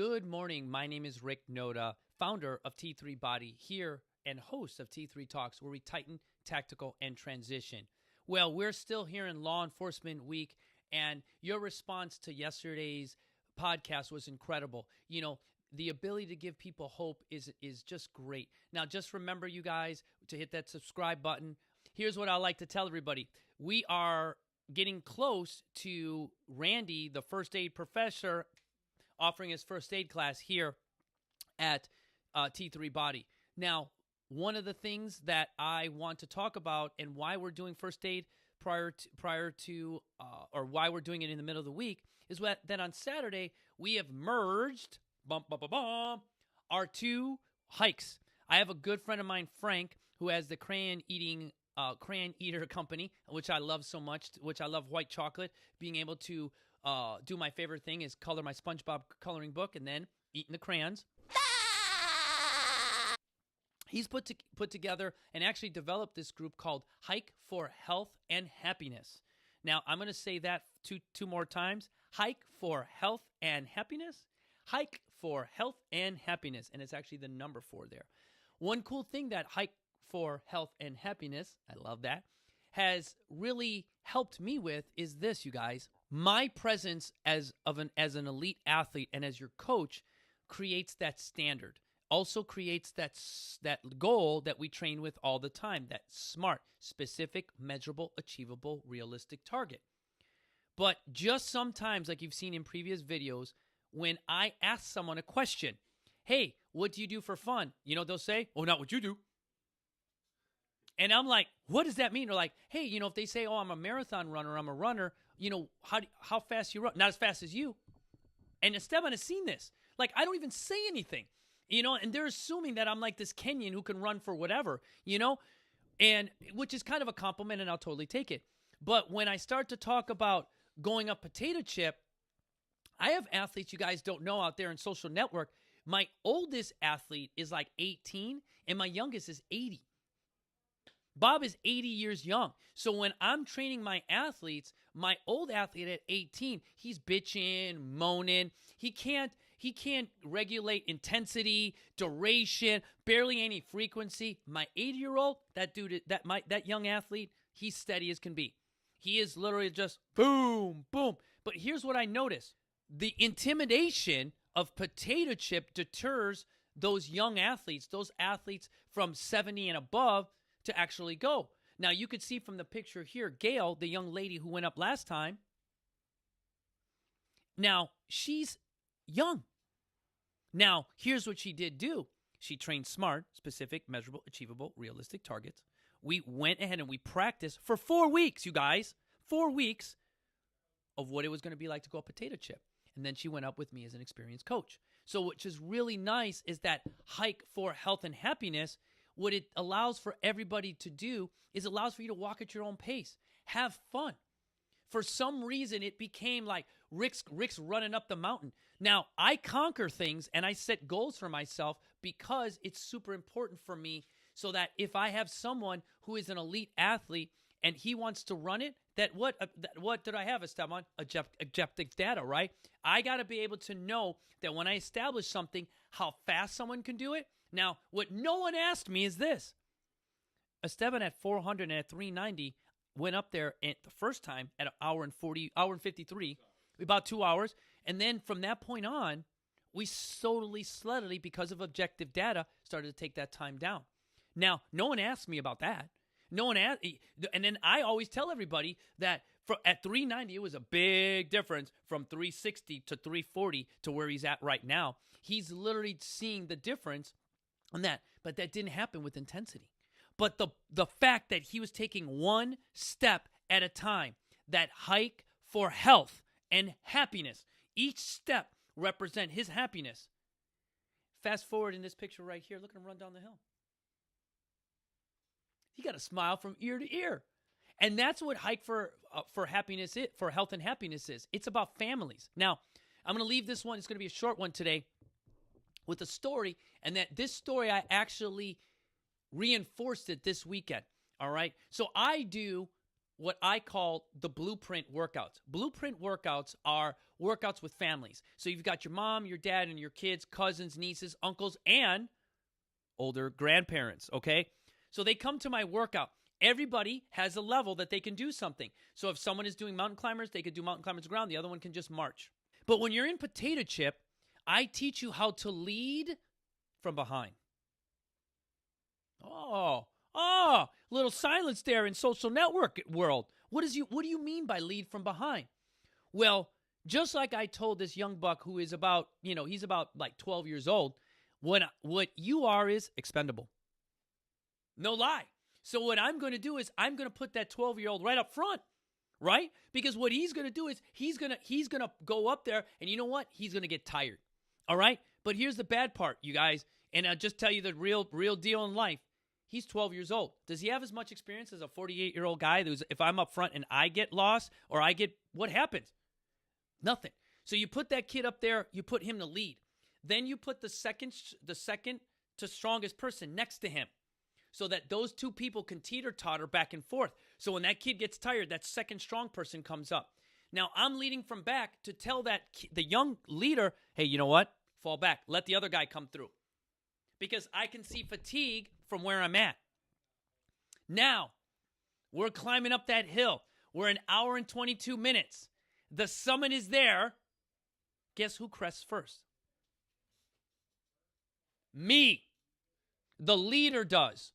Good morning. My name is Rick Noda, founder of T3 Body here and host of T3 Talks, where we tighten, tactical, and transition. Well, we're still here in Law Enforcement Week, and your response to yesterday's podcast was incredible. You know, the ability to give people hope is just great. Now, just remember, you guys, to hit that subscribe button. Here's what I like to tell everybody. We are getting close to Randy, the first aid professor, offering his first aid class here at T3 Body. Now, one of the things that I want to talk about and why we're doing first aid prior to or why we're doing it in the middle of the week is that on Saturday we have merged our two hikes. I have a good friend of mine, Frank, who has the Crayon Eater company, which I love so much, which I love white chocolate. Being able to do my favorite thing is color my SpongeBob coloring book and then eating the crayons. He's put together and actually developed this group called Hike for Health and Happiness. Now, I'm going to say that two more times. Hike for Health and Happiness. Hike for Health and Happiness. And it's actually the number 4 there. One cool thing that Hike for Health and Happiness, I love that, has really helped me with is this, you guys. My presence as an elite athlete and as your coach creates that standard. Also creates that goal that we train with all the time, that SMART, specific, measurable, achievable, realistic target. But just sometimes, like you've seen in previous videos, when I ask someone a question, hey, what do you do for fun? You know, they'll say, oh, not what you do. And I'm like, what does that mean? They're like, hey, you know, if they say, oh, I'm a marathon runner, I'm a runner, you know, how fast you run? Not as fast as you. And Esteban has seen this. Like, I don't even say anything, you know, and they're assuming that I'm like this Kenyan who can run for whatever, you know, and which is kind of a compliment, and I'll totally take it. But when I start to talk about going up potato chip, I have athletes you guys don't know out there in social network. My oldest athlete is like 18, and my youngest is 80. Bob is 80 years young. So when I'm training my athletes, my old athlete at 18, he's bitching, moaning. He can't regulate intensity, duration, barely any frequency. My 80-year-old, that young athlete, he's steady as can be. He is literally just boom, boom. But here's what I noticed. The intimidation of potato chip deters those young athletes, those athletes from 70 and above, to actually go. Now, you could see from the picture here, Gail, the young lady who went up last time. Now, she's young. Now, here's what she did do. She trained SMART, specific, measurable, achievable, realistic targets. We went ahead and we practiced for 4 weeks, you guys. 4 weeks of what it was going to be like to go up potato chip. And then she went up with me as an experienced coach. So which is really nice is that Hike for Health and Happiness, what it allows for everybody to do is allows for you to walk at your own pace. Have fun. For some reason, it became like Rick's running up the mountain. Now, I conquer things and I set goals for myself because it's super important for me so that if I have someone who is an elite athlete and he wants to run it, what did I have, Esteban? Objective data, right? I got to be able to know that when I establish something, how fast someone can do it. Now, what no one asked me is this. Esteban at 400 and at 390 went up there the first time at an hour and 53, about 2 hours. And then from that point on, we slowly, because of objective data, started to take that time down. Now, no one asked me about that. No one asked. And then I always tell everybody that at 390, it was a big difference from 360 to 340 to where he's at right now. He's literally seeing the difference on that, but that didn't happen with intensity. But the fact that he was taking one step at a time, that hike for health and happiness, each step represent his happiness. Fast forward in this picture right here, look at him run down the hill. He got a smile from ear to ear. And that's what Hike for Happiness is, for Health and Happiness is. It's about families. Now, I'm going to leave this one. It's going to be a short one today with a story, and that this story I actually reinforced it this weekend. All right. So I do what I call the blueprint workouts. Blueprint workouts are workouts with families. So you've got your mom, your dad, and your kids, cousins, nieces, uncles, and older grandparents, okay? So they come to my workout. Everybody has a level that they can do something. So if someone is doing mountain climbers, they could do mountain climbers ground. The other one can just march. But when you're in potato chip, I teach you how to lead from behind. Little silence there in social network world. What do you mean by lead from behind? Well, just like I told this young buck who is about, he's about like 12 years old, what you are is expendable. No lie. So what I'm going to do is I'm going to put that 12-year-old right up front, right? Because what he's going to do is he's going to go up there, and you know what? He's going to get tired. All right? But here's the bad part, you guys, and I'll just tell you the real deal in life. He's 12 years old. Does he have as much experience as a 48-year-old guy who's, if I'm up front and I get lost or what happens? Nothing. So you put that kid up there, you put him to lead. Then you put the second to strongest person next to him so that those two people can teeter-totter back and forth. So when that kid gets tired, that second strong person comes up. Now, I'm leading from back to tell the young leader, hey, you know what? Fall back. Let the other guy come through. Because I can see fatigue from where I'm at. Now, we're climbing up that hill. We're an hour and 22 minutes. The summit is there. Guess who crests first? Me. The leader does.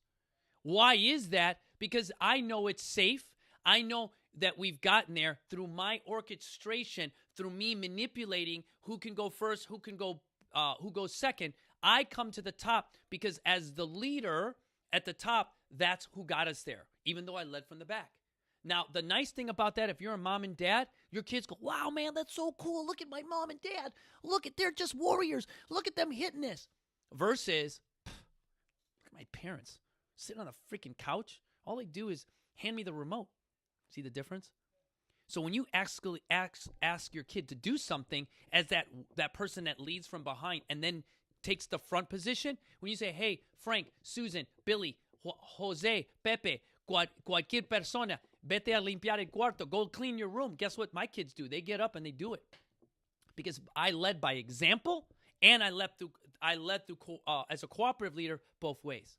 Why is that? Because I know it's safe. I know that we've gotten there through my orchestration, through me manipulating who can go first, who goes second. I come to the top because as the leader at the top, that's who got us there, even though I led from the back. Now, the nice thing about that, if you're a mom and dad, your kids go, wow, man, that's so cool. Look at my mom and dad. They're just warriors. Look at them hitting this. Versus, look at my parents sitting on the freaking couch. All they do is hand me the remote. See the difference? So when you ask your kid to do something as that person that leads from behind and then takes the front position, when you say, hey, Frank, Susan, Billy, Jose, Pepe, cualquier persona, vete a limpiar el cuarto, go clean your room. Guess what my kids do? They get up and they do it. Because I led by example and I led through as a cooperative leader both ways.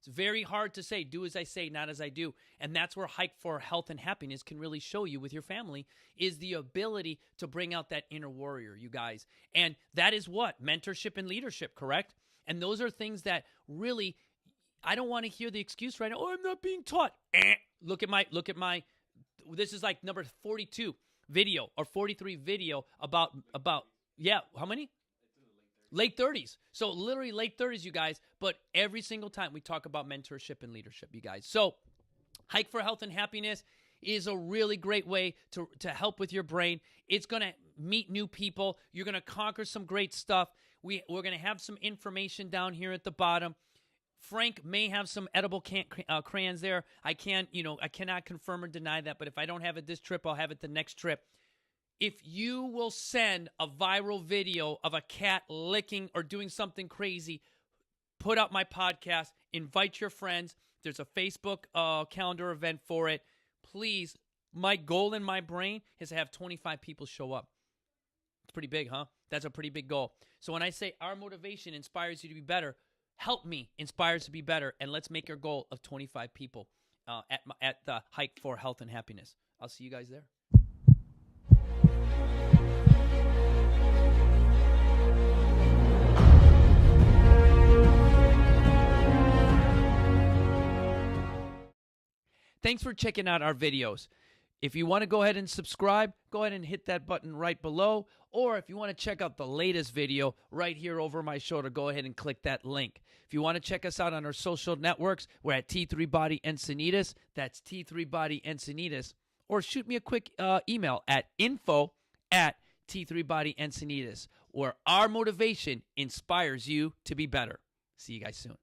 It's very hard to say, do as I say, not as I do. And that's where Hike for Health and Happiness can really show you with your family is the ability to bring out that inner warrior, you guys. And that is what? Mentorship and leadership, correct? And those are things that really, I don't want to hear the excuse right now, oh, I'm not being taught. Look at my, this is like number 42 video or 43 video about, yeah, how many? Late 30s. So literally late 30s, you guys. But every single time we talk about mentorship and leadership, you guys. So Hike for Health and Happiness is a really great way to help with your brain. It's going to meet new people. You're going to conquer some great stuff. We're going to have some information down here at the bottom. Frank may have some edible crayons there. I cannot confirm or deny that. But if I don't have it this trip, I'll have it the next trip. If you will send a viral video of a cat licking or doing something crazy, put up my podcast, invite your friends. There's a Facebook calendar event for it. Please, my goal in my brain is to have 25 people show up. It's pretty big, huh? That's a pretty big goal. So when I say our motivation inspires you to be better, help me inspire us to be better, and let's make our goal of 25 people at the Hike for Health and Happiness. I'll see you guys there. Thanks for checking out our videos. If you want to go ahead and subscribe, go ahead and hit that button right below. Or if you want to check out the latest video right here over my shoulder, go ahead and click that link. If you want to check us out on our social networks, we're at T3 Body Encinitas. That's T3 Body Encinitas. Or shoot me a quick email at info@T3 Body Encinitas, where our motivation inspires you to be better. See you guys soon.